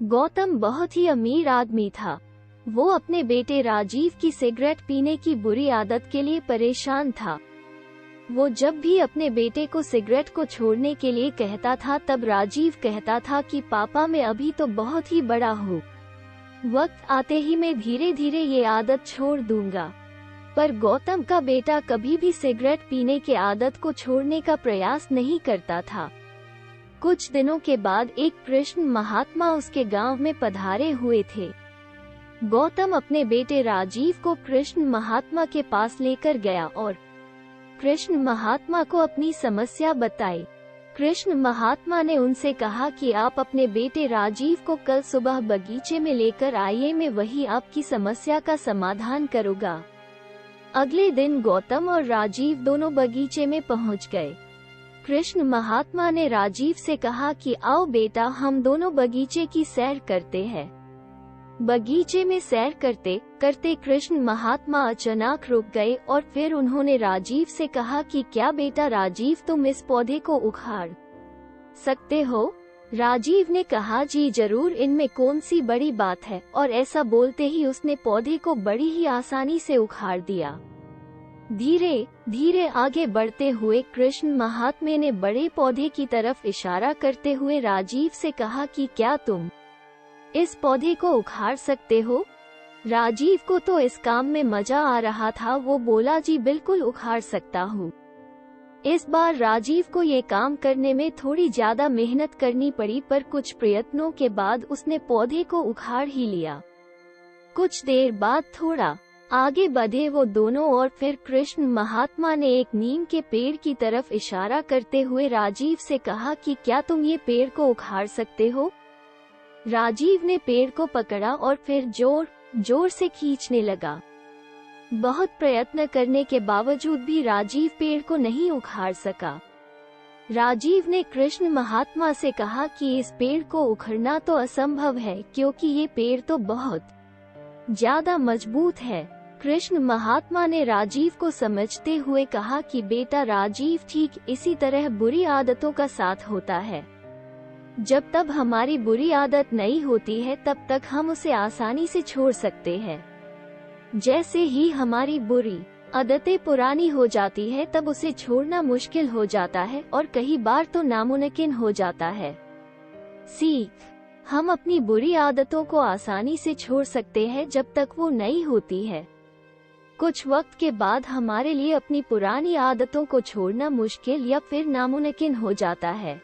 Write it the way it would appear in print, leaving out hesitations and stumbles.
गौतम बहुत ही अमीर आदमी था। वो अपने बेटे राजीव की सिगरेट पीने की बुरी आदत के लिए परेशान था। वो जब भी अपने बेटे को सिगरेट को छोड़ने के लिए कहता था तब राजीव कहता था कि पापा मैं अभी तो बहुत ही बड़ा हूँ, वक्त आते ही मैं धीरे धीरे ये आदत छोड़ दूंगा। पर गौतम का बेटा कभी भी सिगरेट पीने के आदत को छोड़ने का प्रयास नहीं करता था। कुछ दिनों के बाद एक कृष्ण महात्मा उसके गांव में पधारे हुए थे। गौतम अपने बेटे राजीव को कृष्ण महात्मा के पास लेकर गया और कृष्ण महात्मा को अपनी समस्या बताई। कृष्ण महात्मा ने उनसे कहा कि आप अपने बेटे राजीव को कल सुबह बगीचे में लेकर आइए, मैं वही आपकी समस्या का समाधान करूँगा। अगले दिन गौतम और राजीव दोनों बगीचे में पहुंच गए। कृष्ण महात्मा ने राजीव से कहा कि आओ बेटा हम दोनों बगीचे की सैर करते हैं। बगीचे में सैर करते करते कृष्ण महात्मा अचानक रुक गए और फिर उन्होंने राजीव से कहा कि क्या बेटा राजीव तुम इस पौधे को उखाड़ सकते हो? राजीव ने कहा जी जरूर, इनमें कौन सी बड़ी बात है, और ऐसा बोलते ही उसने पौधे को बड़ी ही आसानी से उखाड़ दिया। धीरे धीरे आगे बढ़ते हुए कृष्ण महात्मा ने बड़े पौधे की तरफ इशारा करते हुए राजीव से कहा कि क्या तुम इस पौधे को उखाड़ सकते हो? राजीव को तो इस काम में मजा आ रहा था। वो बोला जी बिल्कुल उखाड़ सकता हूँ। इस बार राजीव को ये काम करने में थोड़ी ज्यादा मेहनत करनी पड़ी, पर कुछ प्रयत्नों के बाद उसने पौधे को उखाड़ ही लिया। कुछ देर बाद थोड़ा आगे बढ़े वो दोनों और फिर कृष्ण महात्मा ने एक नीम के पेड़ की तरफ इशारा करते हुए राजीव से कहा कि क्या तुम ये पेड़ को उखाड़ सकते हो? राजीव ने पेड़ को पकड़ा और फिर जोर जोर से खींचने लगा। बहुत प्रयत्न करने के बावजूद भी राजीव पेड़ को नहीं उखाड़ सका। राजीव ने कृष्ण महात्मा से कहा कि इस पेड़ को उखाड़ना तो असंभव है, क्योंकि ये पेड़ तो बहुत ज्यादा मजबूत है। कृष्ण महात्मा ने राजीव को समझते हुए कहा कि बेटा राजीव, ठीक इसी तरह बुरी आदतों का साथ होता है। जब तक हमारी बुरी आदत नहीं होती है तब तक हम उसे आसानी से छोड़ सकते हैं। जैसे ही हमारी बुरी आदतें पुरानी हो जाती है तब उसे छोड़ना मुश्किल हो जाता है और कई बार तो नामुमकिन हो जाता है। सीख, हम अपनी बुरी आदतों को आसानी से छोड़ सकते हैं जब तक वो नई होती है। कुछ वक्त के बाद हमारे लिए अपनी पुरानी आदतों को छोड़ना मुश्किल या फिर नामुमकिन हो जाता है।